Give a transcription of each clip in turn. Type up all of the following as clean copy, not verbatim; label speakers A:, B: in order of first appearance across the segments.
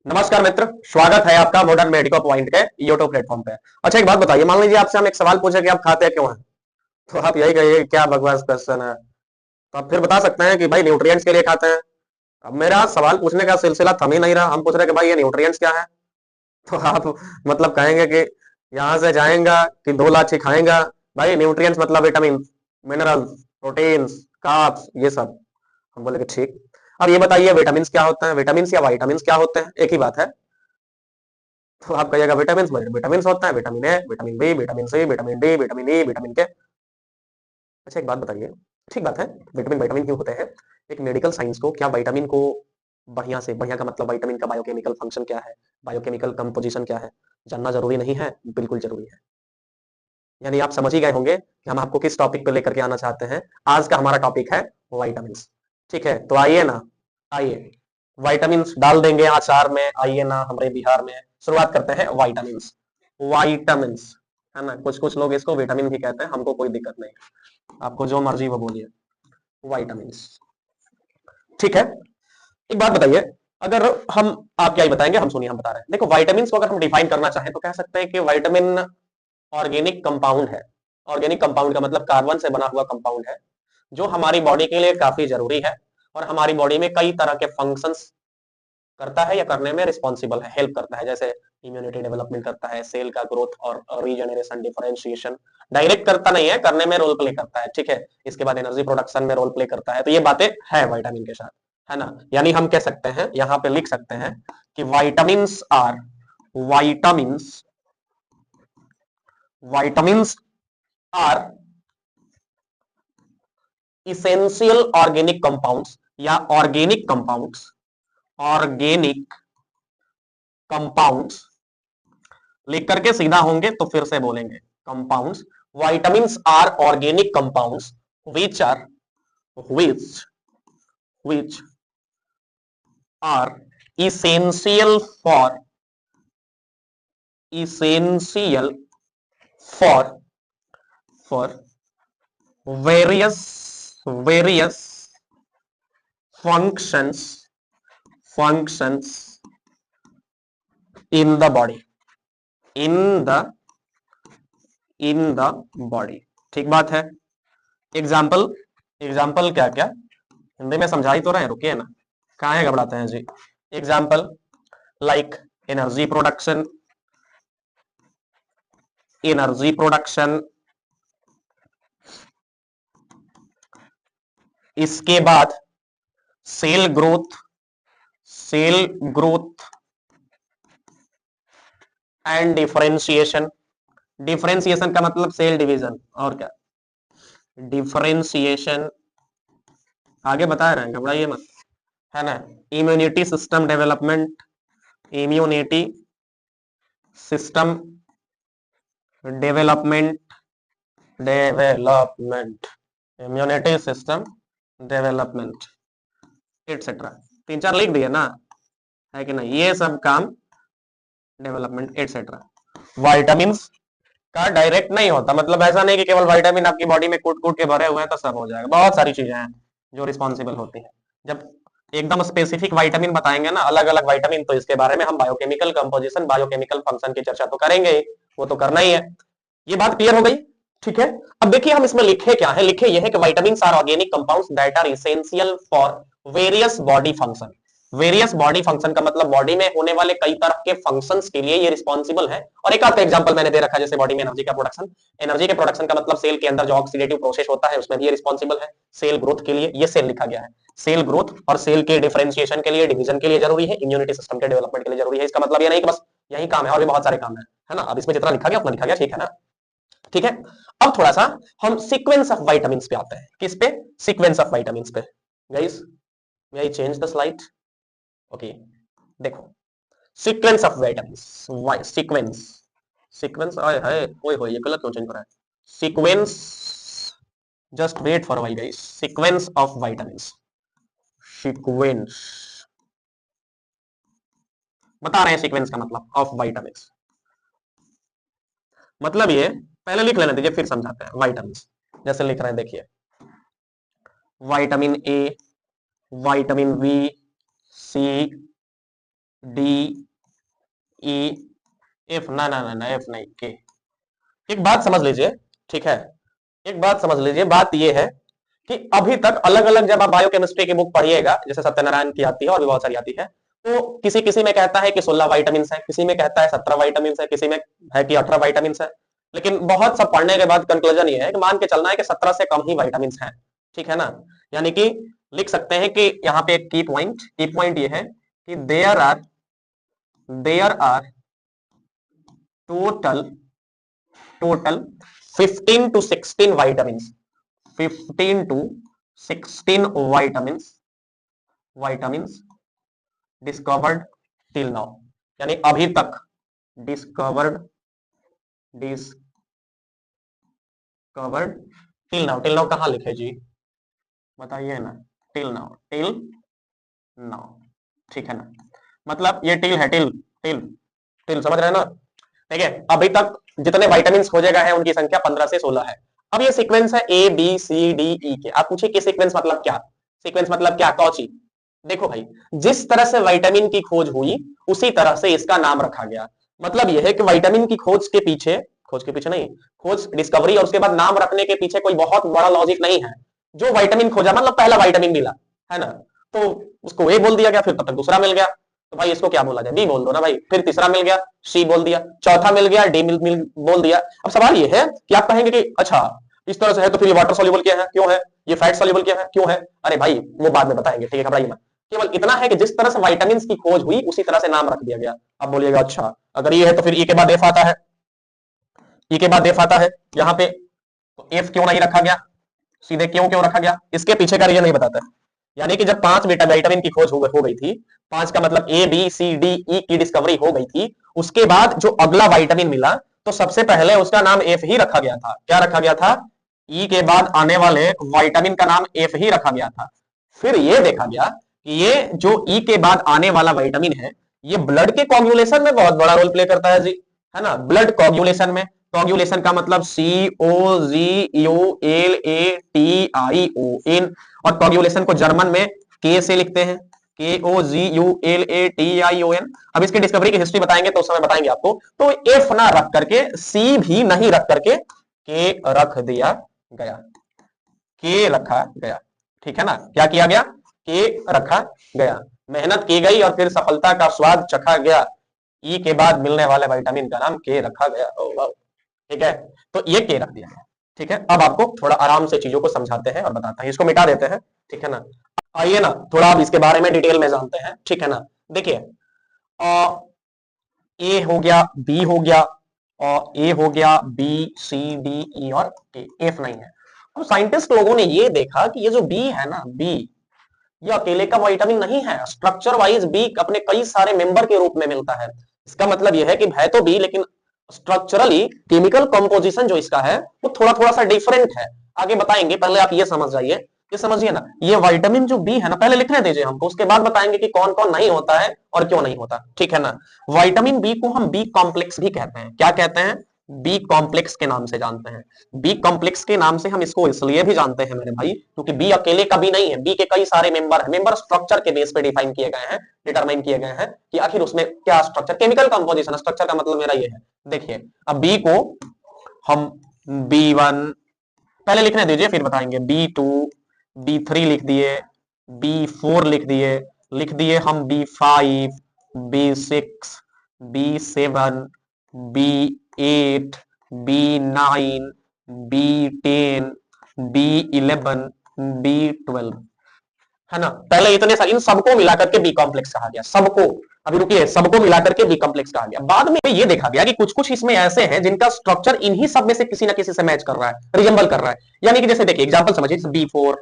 A: नमस्कार मित्र, स्वागत है आपका मॉडर्न मेडिको पॉइंट के यूट्यूब प्लेटफॉर्म पे। अच्छा, एक बात बताइए, मान लीजिए आपसे हम एक सवाल पूछे कि आप खाते क्यों हैं, तो आप यही कहिए क्या बकवास क्वेश्चन है। तो आप फिर बता सकते हैं कि भाई न्यूट्रिएंट्स के लिए खाते हैं। अब मेरा सवाल पूछने का सिलसिला थम ही नहीं रहा, हम पूछ रहे हैं कि भाई ये न्यूट्रिएंट्स क्या है। तो आप मतलब कहेंगे कि यहां से जाएगा कि दो लाठी खाएंगा। भाई न्यूट्रिएंट्स मतलब विटामिन, मिनरल्स, प्रोटीन्स, कार्ब्स, ये सब। हम बोले कि ठीक। अब ये बताइए विटामिन क्या होते हैं, विटामिन या वाइटामिन क्या होते हैं, एक ही बात है। तो आप कहिएगा विटामिन, विटामिन होता है vitamin A, vitamin B, vitamin C, vitamin D, vitamin E, vitamin K. अच्छा, एक बात बताइए, ठीक बात है, विटामिन विटामिन क्यों होते हैं। एक मेडिकल साइंस को क्या विटामिन को बढ़िया से बढ़िया का मतलब विटामिन का बायोकेमिकल फंक्शन क्या है, बायोकेमिकल कंपोजिशन क्या है, जानना जरूरी नहीं है, बिल्कुल जरूरी है। यानी आप समझ ही गए होंगे कि हम आपको किस टॉपिक पर लेकर के आना चाहते हैं। आज का हमारा टॉपिक है वाइटामिन। ठीक है, तो आइए ना, आइए वाइटामिन डाल देंगे आचार में, आइए ना हमारे बिहार में। शुरुआत करते हैं वाइटामिन। वाइटामिन है ना, कुछ कुछ लोग इसको विटामिन भी कहते हैं, हमको कोई दिक्कत नहीं, आपको जो मर्जी वो बोलिए। वाइटामिन, ठीक है। एक बात बताइए, अगर हम, आप क्या ही बताएंगे, हम सुनिए हम बता रहे हैं। देखो वाइटामिन को अगर हम डिफाइन करना चाहें तो कह सकते हैं कि वाइटामिन ऑर्गेनिक कंपाउंड है। ऑर्गेनिक कंपाउंड का मतलब कार्बन से बना हुआ कंपाउंड है, जो हमारी बॉडी के लिए काफी जरूरी है और हमारी बॉडी में कई तरह के फंक्शंस करता है या करने में रिस्पॉन्सिबल है, हेल्प करता है। जैसे इम्यूनिटी डेवलपमेंट करता है, सेल का ग्रोथ और रीजनरेशन, डिफरेंशिएशन। डायरेक्ट करता नहीं है, करने में रोल प्ले करता है, ठीक है। इसके बाद एनर्जी प्रोडक्शन में रोल प्ले करता है। तो ये बातें है विटामिन के साथ, है ना। यानी हम कह सकते हैं, यहां पे लिख सकते हैं कि vitamins are, vitamins vitamins are essential organic compounds या ऑर्गेनिक कंपाउंड्स, ऑर्गेनिक कंपाउंड्स लिख करके सीधा होंगे तो फिर से बोलेंगे compounds. vitamins are organic compounds which are which which are essential for essential for for various functions in the body, in the in the body। ठीक बात है। एग्जाम्पल, एग्जाम्पल क्या क्या, हिंदी में समझा ही तो रहे हैं, रुकिए ना, कहाँ है घबराते हैं जी। Example like energy production, energy production, इसके बाद cell growth, cell growth and differentiation. Differentiation का मतलब सेल डिवीजन, और क्या, डिफरेंशिएशन। आगे बता रहे हैं, घबराइए मत, है ना। Immunity system development, immunity system development, development, immunity system development, etcetera. तीन चार लिख दिए ना, है कि नहीं, ये सब काम डेवलपमेंट एटसेट्रा। वाइटामिन का डायरेक्ट नहीं होता, मतलब ऐसा नहीं कि केवल विटामिन आपकी बॉडी में कूट कूट के भरे हुए हैं तो सब हो जाएगा। बहुत सारी चीजें हैं जो रिस्पॉन्सिबल होती हैं। जब एकदम स्पेसिफिक विटामिन बताएंगे ना, अलग अलग विटामिन, तो इसके बारे में हम बायोकेमिकल कंपोजिशन, बायोकेमिकल फंक्शन की चर्चा तो करेंगे ही, वो तो करना ही है। ये बात क्लियर हो गई, ठीक है। अब देखिए हम इसमें लिखे क्या है, लिखे ये है कि vitamin are organic compounds that are essential for various body function. Various body function का मतलब बॉडी में होने वाले कई तरह के फंक्शंस के लिए ये रिस्पॉन्सिबल है। और एक आध एग्जांपल मैंने दे रखा है, जैसे बॉडी में एनर्जी का प्रोडक्शन। एनर्जी के प्रोडक्शन का मतलब सेल के अंदर जो ऑक्सीडेटिव प्रोसेस होता है उसमें भी ये रिस्पॉन्सिबल है। सेल ग्रोथ के लिए ये सेल लिखा गया है, सेल ग्रोथ और सेल के डिफरेंशिएशन के लिए, डिवीजन के लिए जरूरी है, इम्यूनिटी सिस्टम के डेवलपमेंट के लिए जरूरी है। इसका मतलब ये नहीं कि बस यही काम है, और भी बहुत सारे काम है ना। अब इसमें जितना लिखा गया उतना लिखा गया, ठीक है ना, ठीक है। अब थोड़ा सा हम सीक्वेंस ऑफ विटामिन पे आते हैं। किस पे, सीक्वेंस ऑफ विटामिन पे। Guys may I change the slide, okay. देखो sequence of vitamin, sequence, sequence आए है, ओए होए ये गलत क्यों चेंज हो रहा है। Sequence, just wait for why guys, sequence of vitamin, sequence, बता रहे हैं सीक्वेंस का मतलब ऑफ विटामिन। मतलब ये पहले लिख लेने दीजिए फिर समझाते हैं विटामिन। जैसे लिख रहे हैं देखिए, vitamin A, vitamin B, C, D E F, ना ना ना ना एफ नहीं, के। एक बात समझ लीजिए, ठीक है, एक बात समझ लीजिए, बात यह है कि अभी तक अलग अलग जब आप बायोकेमिस्ट्री की बुक पढ़िएगा, जैसे सत्यनारायण की आती है और भी बहुत सारी आती है, तो किसी किसी में कहता है कि 16 वाइटामिन है, किसी में कहता है 17 वाइटामिन है, किसी में है कि 18 वाइटामिन है। लेकिन बहुत सब पढ़ने के बाद कंक्लूजन ये है कि मान के चलना है कि 17 से कम ही वाइटामिन हैं। ठीक है ना? यानी कि लिख सकते हैं कि यहाँ पे एक की पॉइंट ये है कि there are total total 15 to 16 vitamins, 15 to 16 vitamins discovered till now, यानी अभी तक डिस्कवर्ड डिस्कवर्ड टिल नाउ कहां लिखे जी, बताइए ना। टिल नाउ, ठीक है ना? मतलब ये टिल है, टिल टिल टिल, समझ रहे हैं ना? ठीक है, अभी तक जितने वाइटामिन खोजे गए हैं उनकी संख्या 15 से 16 है। अब ये सीक्वेंस है ए बी सी डी ई के। आप पूछिए कि सीक्वेंस मतलब क्या, सीक्वेंस मतलब क्या, कौची? देखो भाई, जिस तरह से विटामिन की खोज हुई उसी तरह से इसका नाम रखा गया। मतलब यह है कि विटामिन की खोज के पीछे नहीं, खोज डिस्कवरी और उसके बाद नाम रखने के पीछे कोई बहुत बड़ा लॉजिक नहीं है। जो विटामिन खोजा मतलब पहला विटामिन मिला, है ना, तो उसको ए बोल दिया गया, फिर तब तक दूसरा मिल गया, तो भाई इसको क्या बोला जाए, बी बोल दो ना भाई, फिर तीसरा मिल गया, सी बोल दिया, चौथा मिल गया, डी बोल दिया। अब सवाल ये है कि आप कहेंगे कि अच्छा इस तरह से है तो फिर ये वाटर सॉल्युबल क्या है, क्यों है, ये फैट सॉल्युबल क्या है, क्यों है? अरे भाई वो बाद में बताएंगे, ठीक है, घबराइए मत। केवल इतना है कि जिस तरह से विटामिन की खोज हुई उसी तरह से नाम रख दिया गया। अब बोलिएगा अच्छा अगर ये है तो फिर ई के बाद एफ आता है, ई के बाद एफ आता है यहाँ पे, तो एफ क्यों नहीं रखा गया, सीधे क्यों क्यों रखा गया, इसके पीछे का रीजन नहीं बताता है। यानी कि जब 5 विटामिन की खोज हो गई थी, 5 का मतलब ए बी सी डी ई की डिस्कवरी हो गई थी, उसके बाद जो अगला विटामिन मिला तो सबसे पहले उसका नाम एफ ही रखा गया था। क्या रखा गया था? ई के बाद आने वाले विटामिन का नाम एफ ही रखा गया था। फिर ये देखा गया कि ये जो ई के बाद आने वाला विटामिन है, ये ब्लड के कोगुलेशन में बहुत बड़ा रोल प्ले करता है जी, है ना? ब्लड कोगुलेशन में, कोगुलेशन का मतलब COGULATION, और कोगुलेशन को जर्मन में के से लिखते हैं, KOGULATION। अब इसकी डिस्कवरी की हिस्ट्री बताएंगे तो उस समय बताएंगे आपको। तो एफ ना रख करके, सी भी नहीं रख करके के रख दिया गया, के रखा गया। ठीक है ना? क्या किया गया? के रखा गया, मेहनत की गई और फिर सफलता का स्वाद चखा गया। ई के बाद मिलने वाले विटामिन का नाम के रखा गया। ठीक है, तो ये के रख दिया गया। ठीक है, अब आपको थोड़ा आराम से चीजों को समझाते हैं और बताते हैं, इसको मिटा देते हैं। ठीक है ना? आइए ना थोड़ा अब इसके बारे में डिटेल में जानते हैं। ठीक है ना? देखिए, ए हो गया, बी हो गया, और ए हो गया, बी सी डी ई और के, एफ नहीं है। अब साइंटिस्ट लोगों ने ये देखा कि ये जो बी है ना, बी, ये अकेले का विटामिन नहीं है। स्ट्रक्चर वाइज बी अपने कई सारे मेंबर के रूप में मिलता है। इसका मतलब यह है कि है तो बी, लेकिन स्ट्रक्चरली केमिकल कंपोजिशन जो इसका है वो थोड़ा थोड़ा सा डिफरेंट है। आगे बताएंगे, पहले आप ये समझ जाइए, ये समझिए ना, ये विटामिन जो बी है ना, पहले लिखने दीजिए हमको, उसके बाद बताएंगे कि कौन कौन नहीं होता है और क्यों नहीं होता। ठीक है ना? विटामिन बी को हम बी कॉम्प्लेक्स भी कहते हैं। क्या कहते हैं? बी कॉम्प्लेक्स के नाम से जानते हैं। बी कॉम्प्लेक्स के नाम से हम इसको इसलिए भी जानते हैं मेरे भाई, क्योंकि बी अकेले का बी नहीं है, बी के कई सारे मेंबर हैं। मेंबर स्ट्रक्चर के बेस पे डिफाइन किए गए हैं, डिटरमाइन किए गए हैं कि आखिर उसमें क्या स्ट्रक्चर, केमिकल कंपोजिशन, स्ट्रक्चर का मतलब मेरा ये है। देखिए, अब बी को हम B1 पहले लिखने दीजिए, फिर बताएंगे। B2, B3 लिख दिए, B4 लिख दिए हम B5, B6, B7, B8, B9, B10, B11, B12, है ना? पहले इतने सारे, इन सबको मिलाकर के बी कॉम्प्लेक्स कहा गया, सबको। अभी रुकिए, सबको मिलाकर के बी कॉम्प्लेक्स कहा गया। बाद में ये देखा गया कि कुछ कुछ इसमें ऐसे हैं जिनका स्ट्रक्चर इन्हीं सब में से किसी ना किसी से मैच कर रहा है, रिजेंबल कर रहा है। यानी कि जैसे देखिए एग्जांपल समझिए, B4,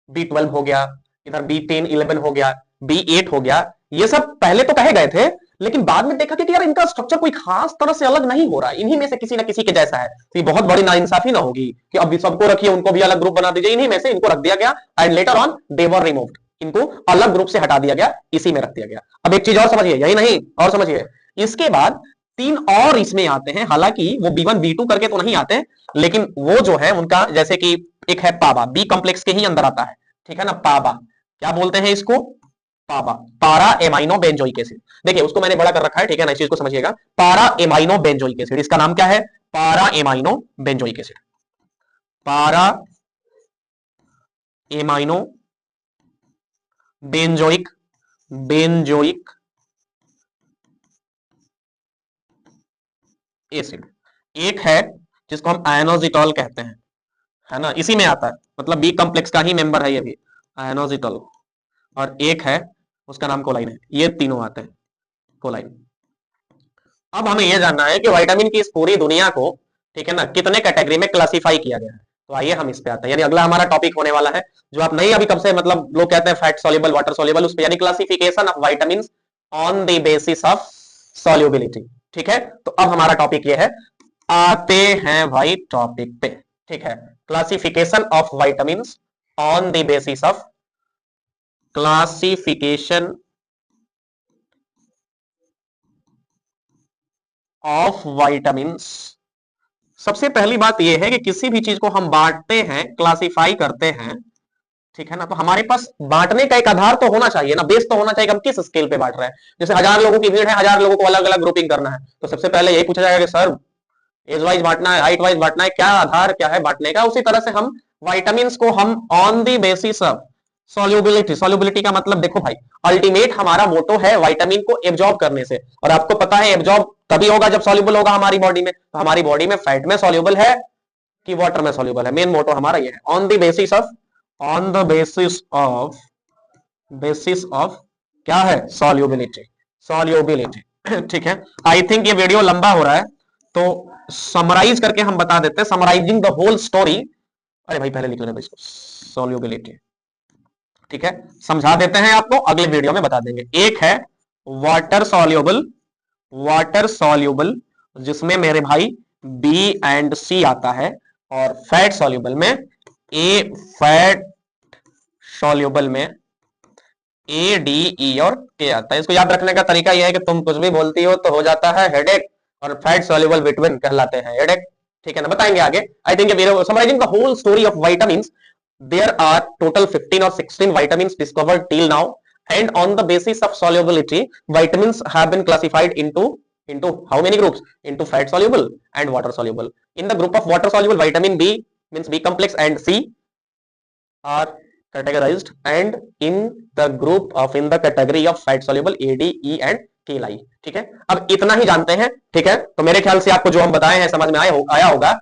A: B12 हो गया, इधर B10 11 हो गया, B8 हो गया। ये सब पहले तो कहे गए थे, लेकिन बाद में देखा कि यार इनका स्ट्रक्चर कोई खास तरह से अलग नहीं हो रहा है, इन्हीं में से किसी ना किसी के जैसा है। तो ये बहुत बड़ी नाइंसाफी ना होगी कि अब सबको रखिए, उनको भी अलग ग्रुप बना दीजिए। इन्हीं में से इनको रख दिया गया and later on they were removed, इनको अलग ग्रुप से हटा दिया गया, इसी में रख दिया गया। अब एक चीज और समझिए, यही नहीं और समझिए, इसके बाद 3 और इसमें आते हैं, हालांकि वो B1 B2 करके तो नहीं आते, लेकिन वो जो है उनका, जैसे कि एक है पाबा, बी कॉम्प्लेक्स के ही अंदर आता है। ठीक है ना? पाबा क्या बोलते हैं इसको? पारा एमाइनो बेंजोइक एसिड। देखिए उसको मैंने बड़ा कर रखा है, ठीक है ना, इस चीज को समझिएगा। पारा एमाइनो बेंजोइक एसिड, इसका नाम क्या है? पारा एमाइनो बेंजोइक एसिड। पारा एमाइनो बेंजोइक बेंजोइक एसिड। एक है जिसको हम आयनोजिटॉल कहते हैं, है ना, इसी में आता है, मतलब बी कॉम्प्लेक्स का ही मेंबर है ये भी, आयनोजिटॉल। और एक है उसका नाम कोलाइन है। ये तीनों आते हैं, कोलाइन। अब हमें यह जानना है कि विटामिन की इस पूरी दुनिया को, ठीक है ना, कितने कैटेगरी में क्लासिफाई किया गया है। तो आइए हम इस पे आते हैं, यानी अगला हमारा टॉपिक होने वाला है जो आप नहीं अभी कब से, मतलब लोग कहते हैं फैट सॉल्युबल, वाटर सॉल्युबल, उस पे, यानी classification of vitamin on the basis of solubility. ठीक है, तो अब हमारा टॉपिक ये है, आते हैं भाई टॉपिक पे। ठीक है, classification of vitamin on the basis of, classification of vitamin. सबसे पहली बात यह है कि किसी भी चीज को हम बांटते हैं, क्लासिफाई करते हैं, ठीक है ना, तो हमारे पास बांटने का एक आधार तो होना चाहिए ना, बेस तो होना चाहिए कि हम किस स्केल पे बांट रहे हैं। जैसे 1000 लोगों की भीड़ है, 1000 लोगों को अलग अलग ग्रुपिंग करना है, तो सबसे पहले यही पूछा जाएगा कि सर एज वाइज बांटना है, हाइट वाइज बांटना है, क्या आधार क्या है बांटने का। उसी तरह से हम वाइटामिन को हम on the basis of solubility, solubility का मतलब देखो भाई, अल्टीमेट हमारा मोटो है विटामिन को एब्जॉर्ब करने से, और आपको पता है एब्जॉर्ब तभी होगा जब सॉल्युबल होगा हमारी बॉडी में। तो हमारी बॉडी में फैट में सॉल्युबल है कि वाटर में सॉल्युबल है, मेन मोटो हमारा ये है, on the basis of, on the basis of, basis of क्या है? Solubility, solubility. ठीक है, आई थिंक ये वीडियो लंबा हो रहा है, तो समराइज करके हम बता देते हैं, समराइजिंग द होल स्टोरी। अरे भाई पहले लिख लेना इसको, सॉल्युबिलिटी। ठीक है, समझा देते हैं आपको, अगले वीडियो में बता देंगे। एक है वाटर सॉल्युबल, वाटर सॉल्युबल जिसमें मेरे भाई बी एंड सी आता है, और फैट सॉल्युबल में ए, फैट सॉल्युबल में ए, डी, ई और के आता है। इसको याद रखने का तरीका यह है कि तुम कुछ भी बोलती हो तो हो जाता है हेडेक, और फैट सॉल्युबल विटामिन कहलाते हैं हेडेक। ठीक है ना, बताएंगे आगे। I think summarising the whole story of vitamins, there are total 15 or 16 vitamins discovered till now, and on the basis of solubility vitamins have been classified into how many groups? Into fat soluble and water soluble. In the group of water soluble, vitamin B, means B complex, and C are categorized, and in the group of, in the category of fat soluble, A, D, E and K lie। ठीक है, अब इतना ही जानते हैं। ठीक है, तो मेरे ख्याल से आपको जो हम बताए हैं समझ में आया होगा।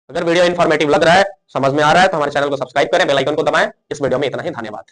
A: अगर वीडियो इन्फॉर्मेटिव लग रहा है, समझ में आ रहा है, तो हमारे चैनल को सब्सक्राइब करें, बेल आइकन को दबाएं। इस वीडियो में इतना ही, धन्यवाद।